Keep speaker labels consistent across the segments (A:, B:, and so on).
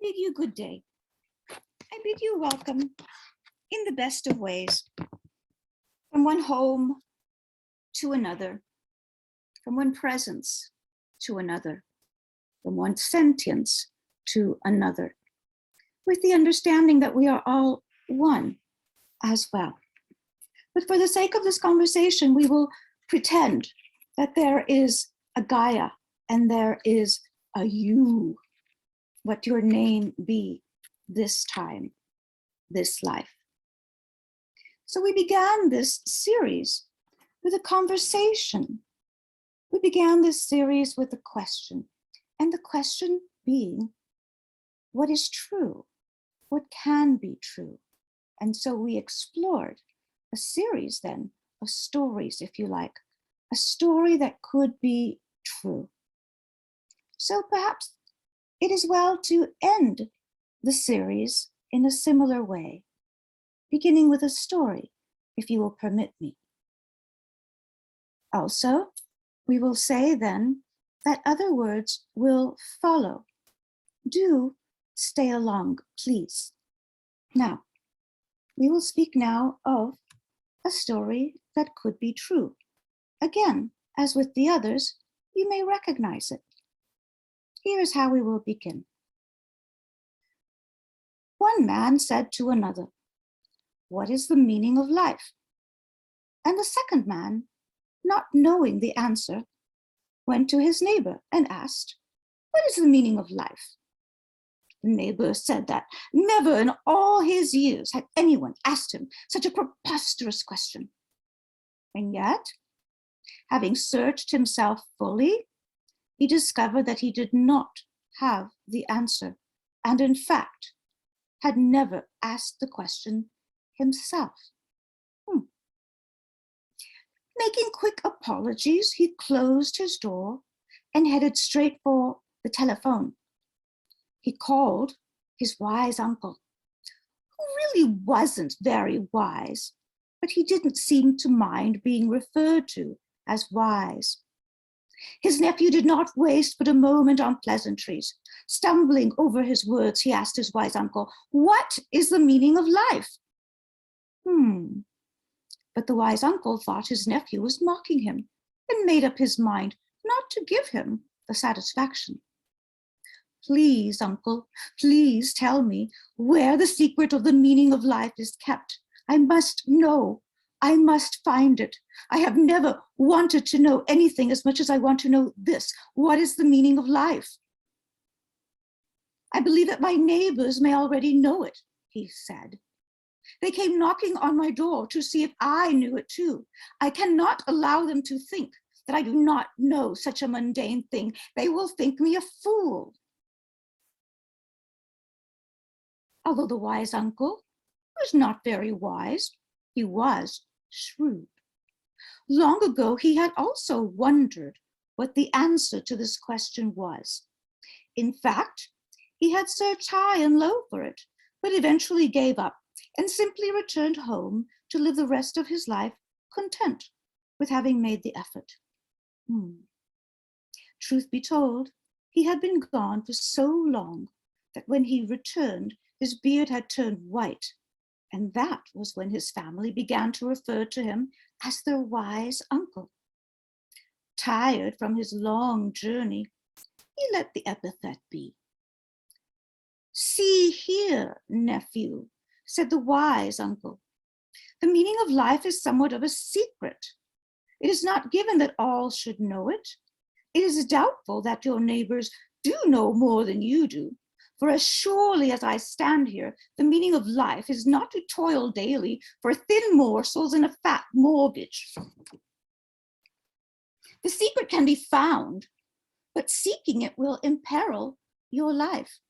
A: bid you good day. I bid you welcome in the best of ways, from one home to another, from one presence to another, from one sentience to another, with the understanding that we are all one as well. But for the sake of this conversation, we will pretend that there is a Gaia and there is a you, what your name be this time, this life. So we began this series with a conversation. We began this series with a question, and the question being, what is true? What can be true? And so we explored a series then of stories, if you like, a story that could be true. So perhaps it is well to end the series in a similar way, beginning with a story, if you will permit me. Also, we will say then that other words will follow. Do stay along, please. Now, we will speak now of a story that could be true. Again, as with the others, you may recognize it. Here is how we will begin. One man said to another, "What is the meaning of life?" And the second man, not knowing the answer, went to his neighbor and asked, "What is the meaning of life?" The neighbor said that never in all his years had anyone asked him such a preposterous question. And yet, having searched himself fully, he discovered that he did not have the answer, and in fact, had never asked the question himself. Making quick apologies, he closed his door and headed straight for the telephone. He called his wise uncle, who really wasn't very wise, but he didn't seem to mind being referred to as wise. His nephew did not waste but a moment on pleasantries. Stumbling over his words, he asked his wise uncle, "What is the meaning of life?" But the wise uncle thought his nephew was mocking him and made up his mind not to give him the satisfaction. "Please, uncle, please tell me where the secret of the meaning of life is kept. I must know. I must find it. I have never wanted to know anything as much as I want to know this. What is the meaning of life?" "I believe that my neighbors may already know it," he said. "They came knocking on my door to see if I knew it too. I cannot allow them to think that I do not know such a mundane thing. They will think me a fool." Although the wise uncle was not very wise, he was shrewd. Long ago, he had also wondered what the answer to this question was. In fact, he had searched high and low for it, but eventually gave up and simply returned home to live the rest of his life content with having made the effort. Truth be told, he had been gone for so long that when he returned, his beard had turned white, and that was when his family began to refer to him as their wise uncle. Tired from his long journey, he let the epithet be. "See here, nephew," said the wise uncle. "The meaning of life is somewhat of a secret. It is not given that all should know it. It is doubtful that your neighbors do know more than you do. For as surely as I stand here, the meaning of life is not to toil daily for thin morsels in a fat mortgage. The secret can be found, but seeking it will imperil your life.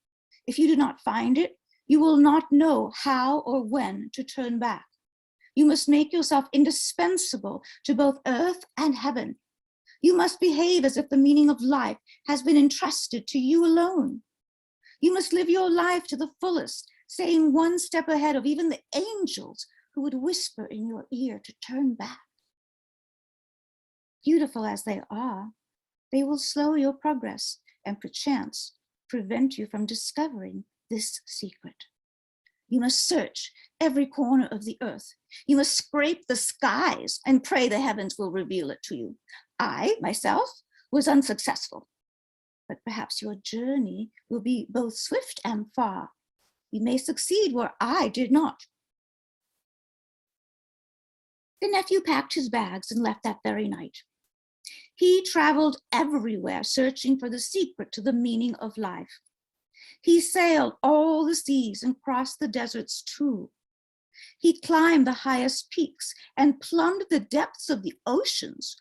A: If you do not find it, you will not know how or when to turn back. You must make yourself indispensable to both earth and heaven. You must behave as if the meaning of life has been entrusted to you alone. You must live your life to the fullest, staying one step ahead of even the angels who would whisper in your ear to turn back. Beautiful as they are, they will slow your progress and perchance prevent you from discovering this secret. You must search every corner of the earth. You must scrape the skies and pray the heavens will reveal it to you. I, myself, was unsuccessful, but perhaps your journey will be both swift and far. You may succeed where I did not. The nephew packed his bags and left that very night. He traveled everywhere, searching for the secret to the meaning of life. He sailed all the seas and crossed the deserts too. He climbed the highest peaks and plumbed the depths of the oceans.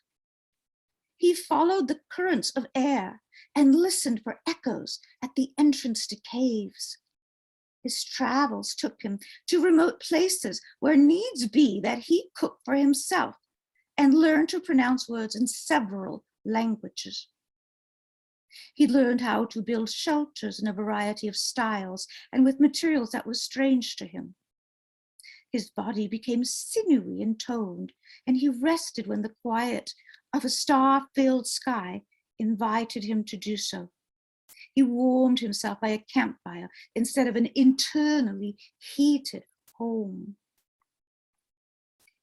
A: He followed the currents of air and listened for echoes at the entrance to caves. His travels took him to remote places where needs be that he cooked for himself and learned to pronounce words in several languages. He learned how to build shelters in a variety of styles and with materials that were strange to him. His body became sinewy and toned, and he rested when the quiet of a star-filled sky invited him to do so. He warmed himself by a campfire instead of an internally heated home.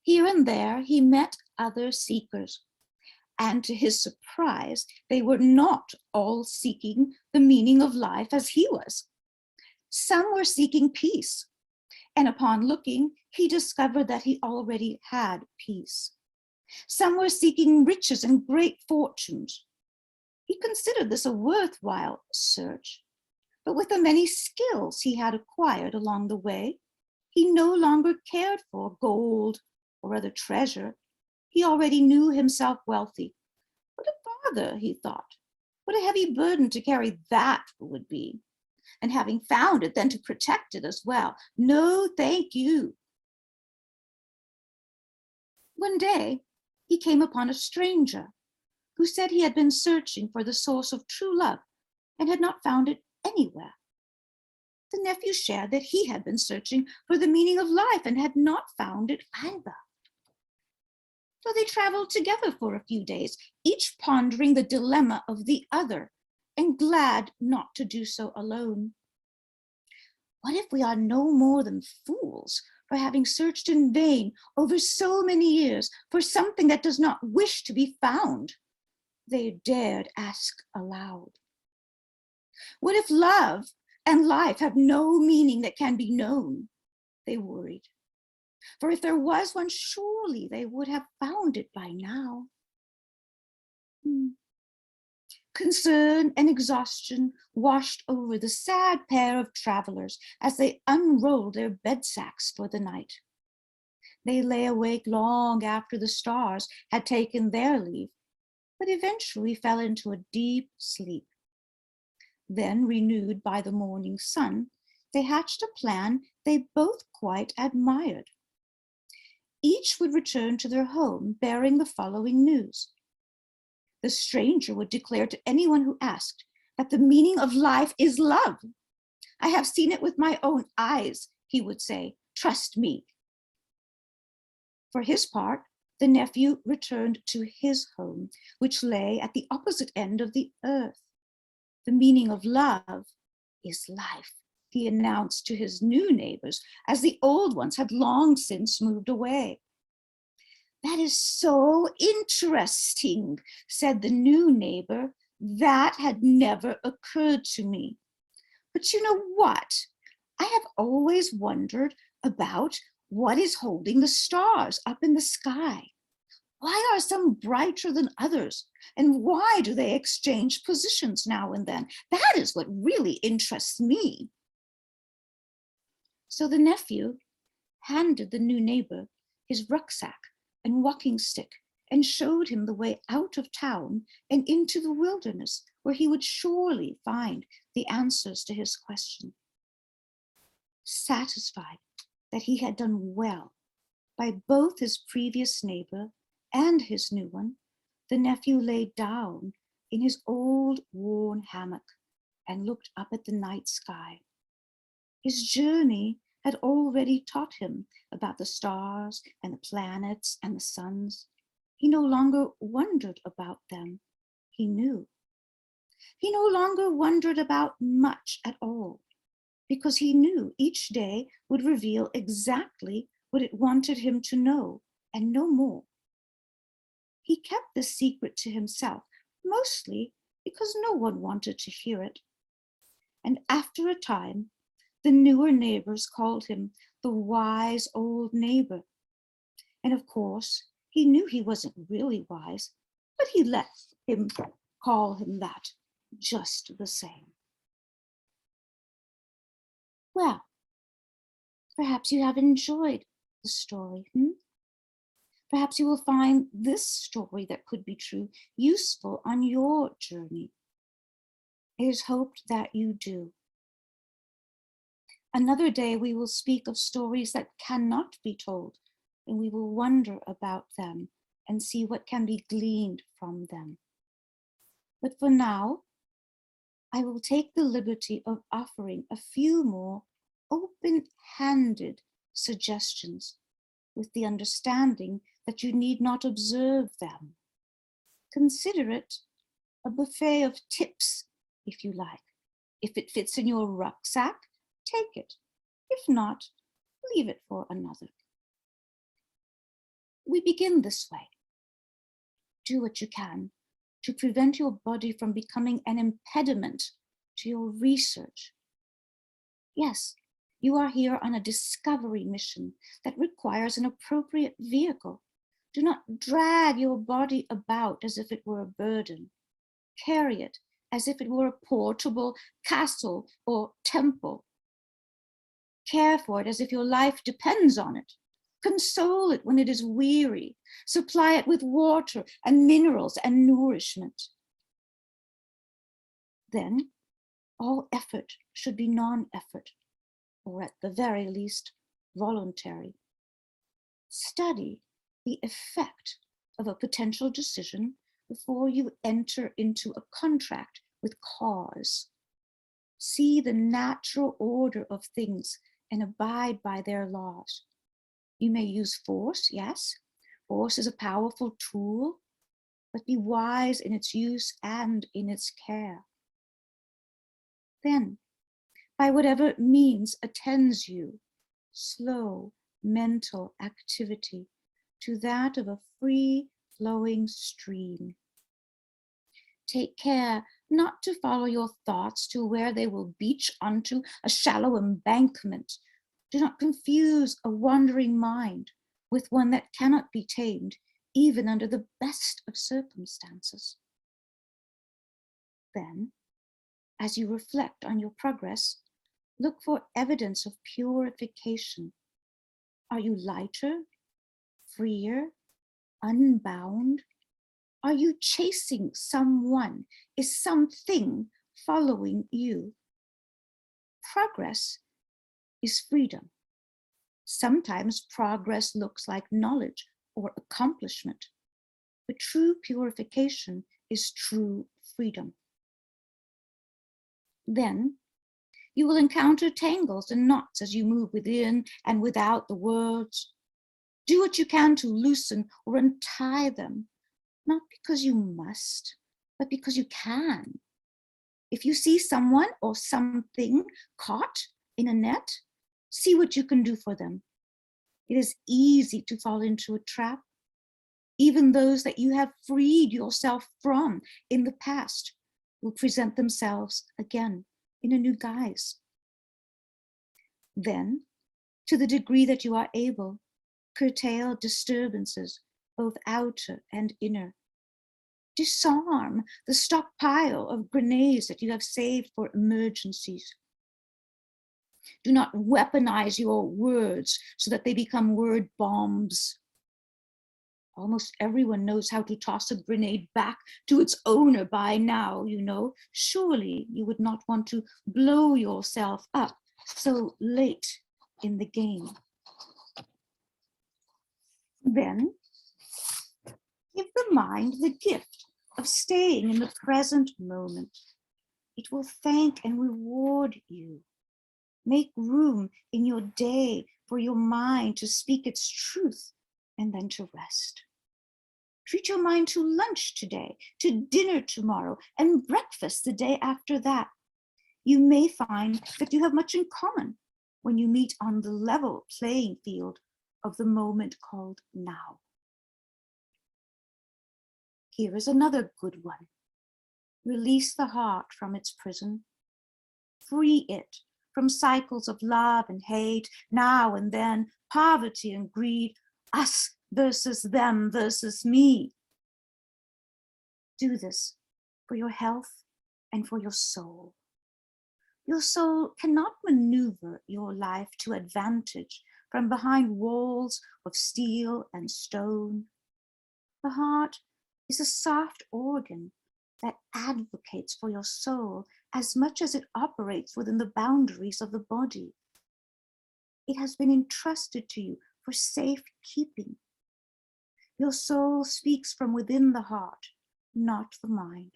A: Here and there, he met other seekers, and to his surprise, they were not all seeking the meaning of life as he was. Some were seeking peace, and upon looking, he discovered that he already had peace. Some were seeking riches and great fortunes. He considered this a worthwhile search, but with the many skills he had acquired along the way, he no longer cared for gold or other treasure. He already knew himself wealthy. What a bother, he thought. What a heavy burden to carry that would be. And having found it, then to protect it as well. No, thank you. One day, he came upon a stranger who said he had been searching for the source of true love and had not found it anywhere. The nephew shared that he had been searching for the meaning of life and had not found it either. So they traveled together for a few days, each pondering the dilemma of the other and glad not to do so alone. What if we are no more than fools for having searched in vain over so many years for something that does not wish to be found? They dared ask aloud. What if love and life have no meaning that can be known? They worried. For if there was one, surely they would have found it by now. Concern and exhaustion washed over the sad pair of travelers as they unrolled their bed sacks for the night. They lay awake long after the stars had taken their leave, but eventually fell into a deep sleep. Then, renewed by the morning sun, they hatched a plan they both quite admired. Each would return to their home bearing the following news. The stranger would declare to anyone who asked that the meaning of life is love. I have seen it with my own eyes, he would say. Trust me. For his part, the nephew returned to his home, which lay at the opposite end of the earth. The meaning of love is life, he announced to his new neighbors, as the old ones had long since moved away. That is so interesting, said the new neighbor. That had never occurred to me. But you know what? I have always wondered about what is holding the stars up in the sky. Why are some brighter than others? And why do they exchange positions now and then? That is what really interests me. So the nephew handed the new neighbor his rucksack and walking stick and showed him the way out of town and into the wilderness, where he would surely find the answers to his question. Satisfied that he had done well by both his previous neighbor and his new one, the nephew lay down in his old worn hammock and looked up at the night sky. His journey had already taught him about the stars and the planets and the suns. He no longer wondered about them. He knew. He no longer wondered about much at all. because he knew each day would reveal exactly what it wanted him to know and no more. He kept the secret to himself, mostly because no one wanted to hear it. And after a time, the newer neighbors called him the wise old neighbor. And of course, he knew he wasn't really wise, but he let him call him that just the same. Well, perhaps you have enjoyed the story. Perhaps you will find this story that could be true useful on your journey. It is hoped that you do. Another day we will speak of stories that cannot be told, and we will wonder about them and see what can be gleaned from them. But for now, I will take the liberty of offering a few more open-handed suggestions with the understanding that you need not observe them. Consider it a buffet of tips, if you like. If it fits in your rucksack, take it. If not, leave it for another. We begin this way. Do what you can to prevent your body from becoming an impediment to your research. Yes, you are here on a discovery mission that requires an appropriate vehicle. Do not drag your body about as if it were a burden. Carry it as if it were a portable castle or temple. Care for it as if your life depends on it. Console it when it is weary. Supply it with water and minerals and nourishment. Then all effort should be non-effort, or at the very least, voluntary. Study the effect of a potential decision before you enter into a contract with cause. See the natural order of things and abide by their laws. You may use force, yes. Force is a powerful tool, but be wise in its use and in its care. Then, by whatever means attends you, slow mental activity to that of a free-flowing stream. Take care not to follow your thoughts to where they will beach onto a shallow embankment. Do not confuse a wandering mind with one that cannot be tamed, even under the best of circumstances. Then, as you reflect on your progress, look for evidence of purification. Are you lighter, freer, unbound? Are you chasing someone? Is something following you? Progress is freedom. Sometimes progress looks like knowledge or accomplishment, but true purification is true freedom. Then you will encounter tangles and knots as you move within and without the worlds. Do what you can to loosen or untie them, not because you must, but because you can. If you see someone or something caught in a net, see what you can do for them. It is easy to fall into a trap. Even those that you have freed yourself from in the past will present themselves again in a new guise. Then, to the degree that you are able, curtail disturbances, both outer and inner. Disarm the stockpile of grenades that you have saved for emergencies. Do not weaponize your words so that they become word bombs. Almost everyone knows how to toss a grenade back to its owner by now, you know. Surely you would not want to blow yourself up so late in the game. Then give the mind the gift of staying in the present moment. It will thank and reward you. Make room in your day for your mind to speak its truth and then to rest. Treat your mind to lunch today, to dinner tomorrow, and breakfast the day after that. You may find that you have much in common when you meet on the level playing field of the moment called now. Here is another good one. Release the heart from its prison. Free it from cycles of love and hate, now and then, poverty and greed, us versus them versus me. Do this for your health and for your soul. Your soul cannot maneuver your life to advantage from behind walls of steel and stone. The heart is a soft organ that advocates for your soul as much as it operates within the boundaries of the body. It has been entrusted to you for safekeeping. Your soul speaks from within the heart, not the mind.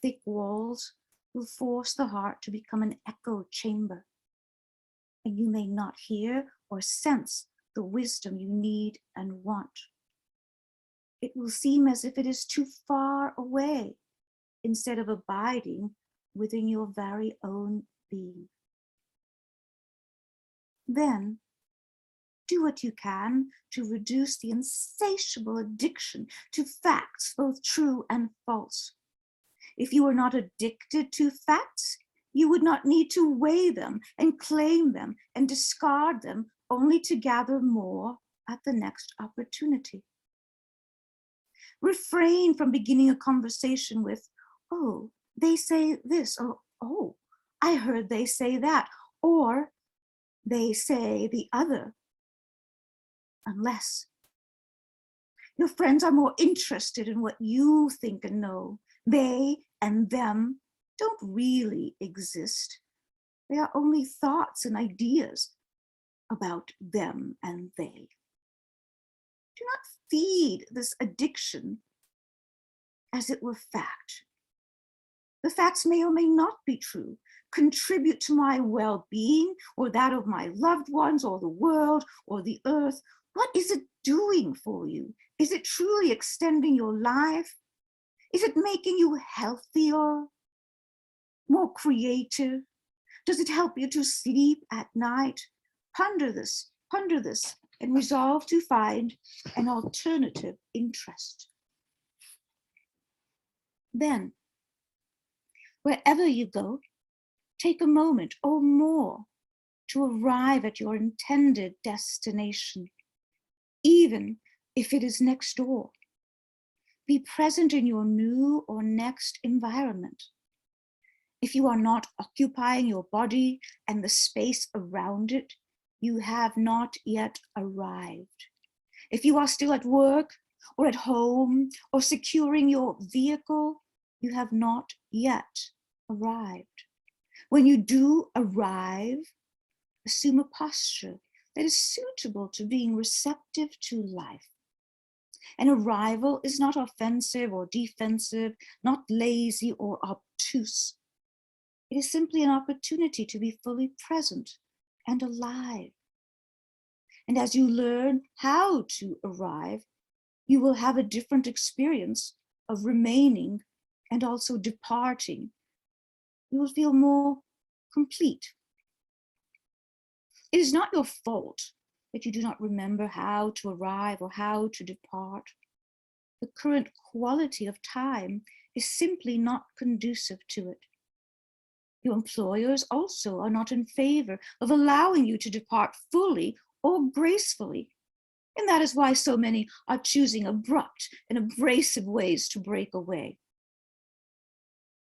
A: Thick walls will force the heart to become an echo chamber, and you may not hear or sense the wisdom you need and want. It will seem as if it is too far away instead of abiding within your very own being. Then, do what you can to reduce the insatiable addiction to facts, both true and false. If you were not addicted to facts, you would not need to weigh them and claim them and discard them only to gather more at the next opportunity. Refrain from beginning a conversation with, "Oh, they say this," or "Oh, I heard they say that," or "They say the other," unless your friends are more interested in what you think and know. They and them don't really exist. They are only thoughts and ideas about them and they. Do not feed this addiction as it were fact. The facts may or may not be true, contribute to my well-being or that of my loved ones or the world or the earth. What is it doing for you? Is it truly extending your life? Is it making you healthier, more creative? Does it help you to sleep at night? Ponder this, and resolve to find an alternative interest. Then, wherever you go, take a moment or more to arrive at your intended destination, even if it is next door. Be present in your new or next environment. If you are not occupying your body and the space around it, you have not yet arrived. If you are still at work or at home or securing your vehicle, you have not yet arrived. When you do arrive, assume a posture that is suitable to being receptive to life. An arrival is not offensive or defensive, not lazy or obtuse. It is simply an opportunity to be fully present and alive. And as you learn how to arrive, you will have a different experience of remaining and also departing. You will feel more complete. It is not your fault that you do not remember how to arrive or how to depart. The current quality of time is simply not conducive to it. Your employers also are not in favor of allowing you to depart fully or gracefully. And that is why so many are choosing abrupt and abrasive ways to break away.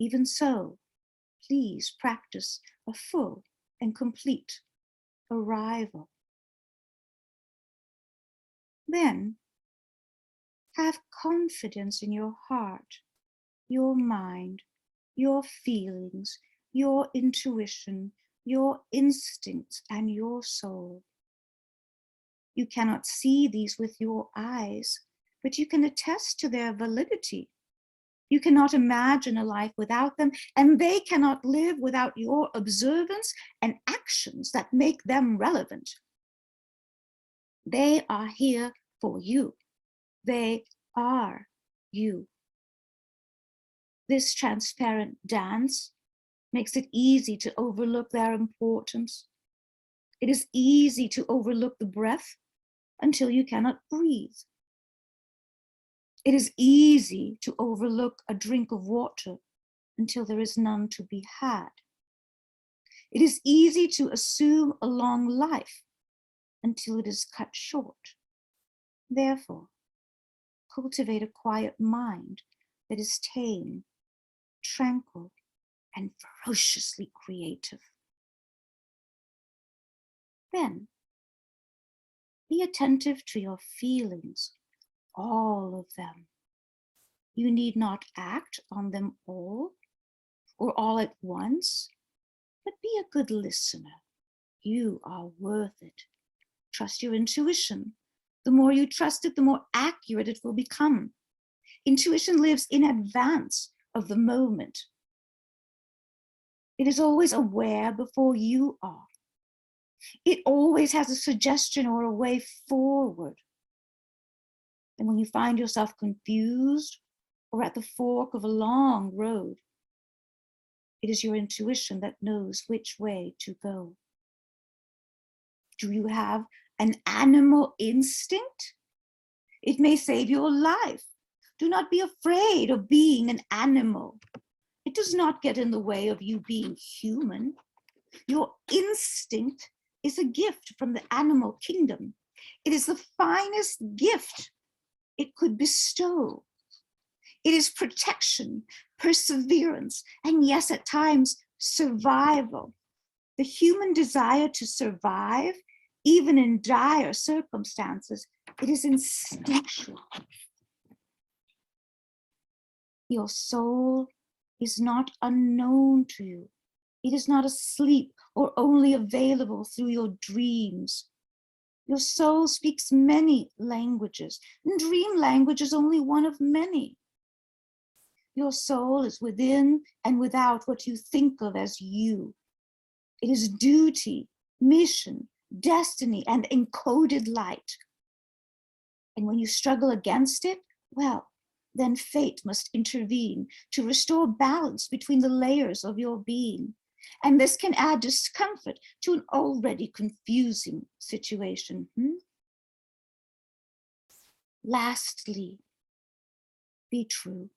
A: Even so, please practice a full and complete arrival. Then, have confidence in your heart, your mind, your feelings, your intuition, your instincts, and your soul. You cannot see these with your eyes, but you can attest to their validity. You cannot imagine a life without them, and they cannot live without your observance and actions that make them relevant. They are here for you. They are you. This transparent dance makes it easy to overlook their importance. It is easy to overlook the breath until you cannot breathe. It is easy to overlook a drink of water until there is none to be had. It is easy to assume a long life until it is cut short. Therefore, cultivate a quiet mind that is tame, tranquil, and ferociously creative. Then, be attentive to your feelings, all of them. You need not act on them all or all at once, but be a good listener. You are worth it. Trust your intuition. The more you trust it, the more accurate it will become. Intuition lives in advance of the moment. It is always aware before you are. It always has a suggestion or a way forward. And when you find yourself confused or at the fork of a long road, it is your intuition that knows which way to go. Do you have an animal instinct? It may save your life. Do not be afraid of being an animal. It does not get in the way of you being human. Your instinct is a gift from the animal kingdom. It is the finest gift it could bestow. It is protection, perseverance, and yes, at times, survival. The human desire to survive, even in dire circumstances, it is instinctual. Your soul is not unknown to you. It is not asleep or only available through your dreams. Your soul speaks many languages, and dream language is only one of many. Your soul is within and without what you think of as you. It is duty, mission, destiny, and encoded light. And when you struggle against it, well, then fate must intervene to restore balance between the layers of your being. And this can add discomfort to an already confusing situation. Lastly, be true.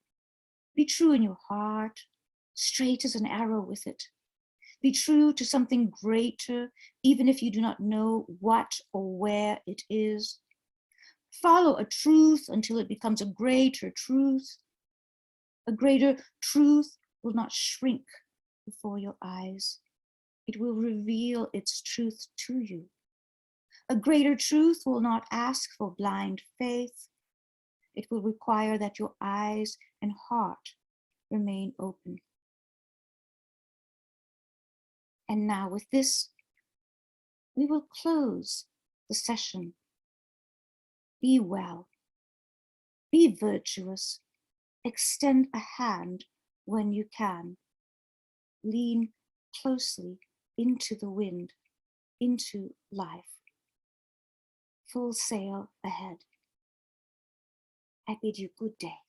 A: Be true in your heart, straight as an arrow with it. Be true to something greater, even if you do not know what or where it is. Follow a truth until it becomes a greater truth. A greater truth will not shrink before your eyes. It will reveal its truth to you. A greater truth will not ask for blind faith. It will require that your eyes and heart remain open. And now with this, we will close the session. Be well, be virtuous, extend a hand when you can. Lean closely into the wind, into life. Full sail ahead. I bid you good day.